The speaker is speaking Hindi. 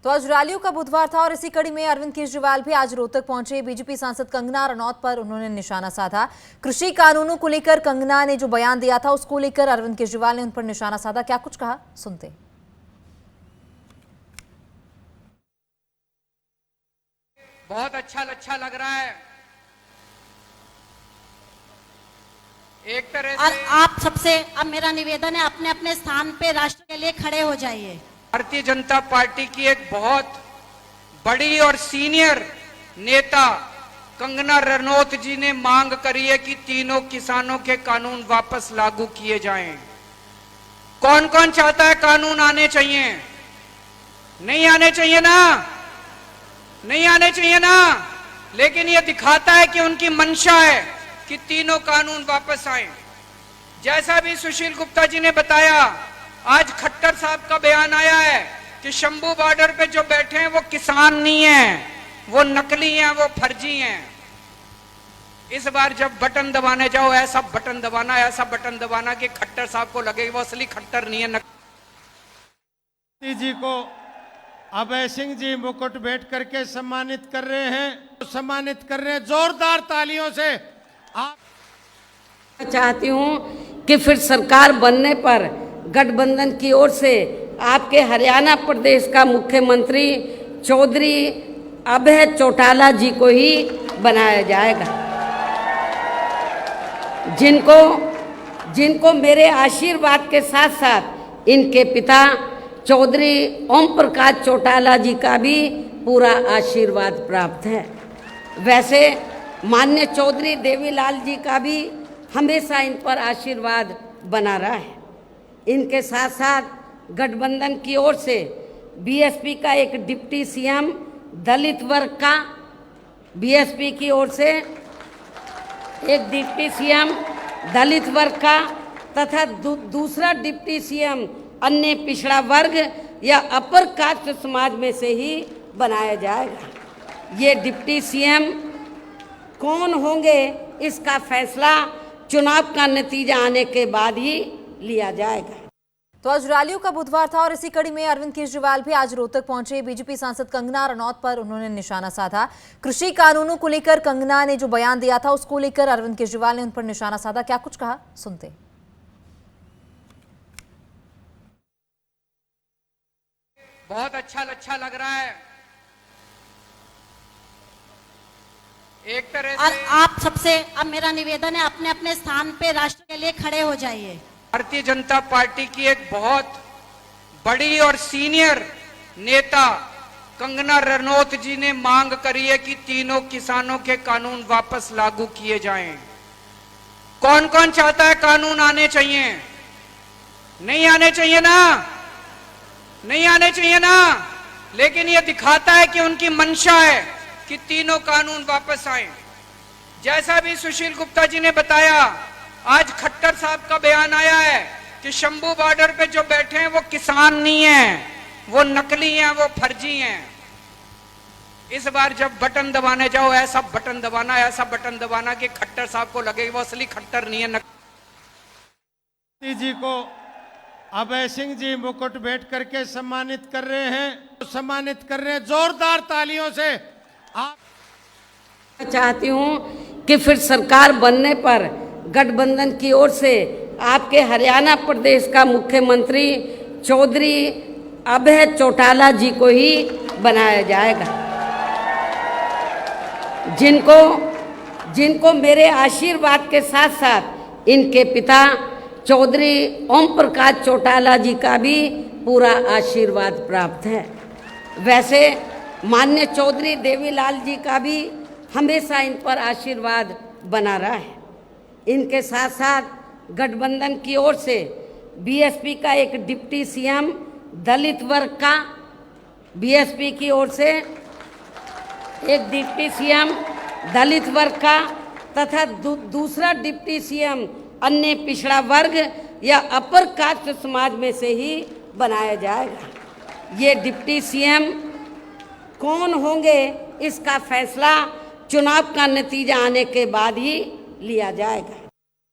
तो आज रैलियों का बुधवार था और इसी कड़ी में अरविंद केजरीवाल भी आज रोहतक पहुंचे। बीजेपी सांसद कंगना रनौत पर उन्होंने निशाना साधा। कृषि कानूनों को लेकर कंगना ने जो बयान दिया था उसको लेकर अरविंद केजरीवाल ने उन पर निशाना साधा। क्या कुछ कहा, सुनते हैं। बहुत अच्छा लग रहा है। एक तरह से आप सबसे अब मेरा निवेदन है, अपने अपने स्थान पे राष्ट्र के लिए खड़े हो जाइए। भारतीय जनता पार्टी की एक बहुत बड़ी और सीनियर नेता कंगना रनौत जी ने मांग करी है कि तीनों किसानों के कानून वापस लागू किए जाएं। कौन कौन चाहता है कानून आने चाहिए? नहीं आने चाहिए ना, नहीं आने चाहिए ना। लेकिन यह दिखाता है कि उनकी मंशा है कि तीनों कानून वापस आए। जैसा भी सुशील गुप्ता जी ने बताया, आज खट्टर साहब का बयान आया है कि शंभू बॉर्डर पे जो बैठे हैं वो किसान नहीं हैं, वो नकली हैं, वो फर्जी हैं। इस बार जब बटन दबाने जाओ, ऐसा बटन दबाना कि खट्टर साहब को लगे वो असली खट्टर नहीं है, नकली। जी को अभय सिंह जी मुकुट भेंट करके सम्मानित कर रहे हैं, जोरदार तालियों से। आप चाहती हूं कि फिर सरकार बनने पर गठबंधन की ओर से आपके हरियाणा प्रदेश का मुख्यमंत्री चौधरी अभय चौटाला जी को ही बनाया जाएगा, जिनको मेरे आशीर्वाद के साथ साथ इनके पिता चौधरी ओम प्रकाश चौटाला जी का भी पूरा आशीर्वाद प्राप्त है। वैसे माननीय चौधरी देवीलाल जी का भी हमेशा इन पर आशीर्वाद बना रहा है। इनके साथ साथ गठबंधन की ओर से बीएसपी का एक डिप्टी सीएम दलित वर्ग का, बीएसपी की ओर से एक डिप्टी सीएम दलित वर्ग का तथा दूसरा डिप्टी सीएम अन्य पिछड़ा वर्ग या अपर कास्ट समाज में से ही बनाया जाएगा। ये डिप्टी सीएम कौन होंगे इसका फैसला चुनाव का नतीजा आने के बाद ही लिया जाएगा। तो आज रैलियों का बुधवार था और इसी कड़ी में अरविंद केजरीवाल भी आज रोहतक पहुंचे। बीजेपी सांसद कंगना रनौत पर उन्होंने निशाना साधा। कृषि कानूनों को लेकर कंगना ने जो बयान दिया था उसको लेकर अरविंद केजरीवाल ने उन पर निशाना साधा। क्या कुछ कहा, सुनते हैं। बहुत अच्छा लग रहा है। एक तरह से आप सबसे अब मेरा निवेदन है, अपने अपने स्थान पे राष्ट्र के लिए खड़े हो जाइए। भारतीय जनता पार्टी की एक बहुत बड़ी और सीनियर नेता कंगना रनौत जी ने मांग करी है कि तीनों किसानों के कानून वापस लागू किए जाएं। कौन कौन चाहता है कानून आने चाहिए? नहीं आने चाहिए ना, नहीं आने चाहिए ना। लेकिन यह दिखाता है कि उनकी मंशा है कि तीनों कानून वापस आए। जैसा भी सुशील गुप्ता जी ने बताया, आज खट्टर साहब का बयान आया है कि शंभू बॉर्डर पे जो बैठे हैं वो किसान नहीं हैं, वो नकली हैं, वो फर्जी हैं। इस बार जब बटन दबाने जाओ, ऐसा बटन दबाना कि खट्टर साहब को लगे वो असली खट्टर नहीं है, नकली। जी को अभय सिंह जी मुकुट भेंट करके सम्मानित कर रहे हैं, जोरदार तालियों से। आप चाहती हूं कि फिर सरकार बनने पर गठबंधन की ओर से आपके हरियाणा प्रदेश का मुख्यमंत्री चौधरी अभय चौटाला जी को ही बनाया जाएगा, जिनको मेरे आशीर्वाद के साथ साथ इनके पिता चौधरी ओम प्रकाश चौटाला जी का भी पूरा आशीर्वाद प्राप्त है। वैसे माननीय चौधरी देवीलाल जी का भी हमेशा इन पर आशीर्वाद बना रहा है। इनके साथ साथ गठबंधन की ओर से बीएसपी का एक डिप्टी सीएम दलित वर्ग का, बीएसपी की ओर से एक डिप्टी सीएम दलित वर्ग का तथा दूसरा डिप्टी सीएम अन्य पिछड़ा वर्ग या अपर कास्ट समाज में से ही बनाया जाएगा। ये डिप्टी सीएम कौन होंगे इसका फैसला चुनाव का नतीजा आने के बाद ही लिया जाएगा।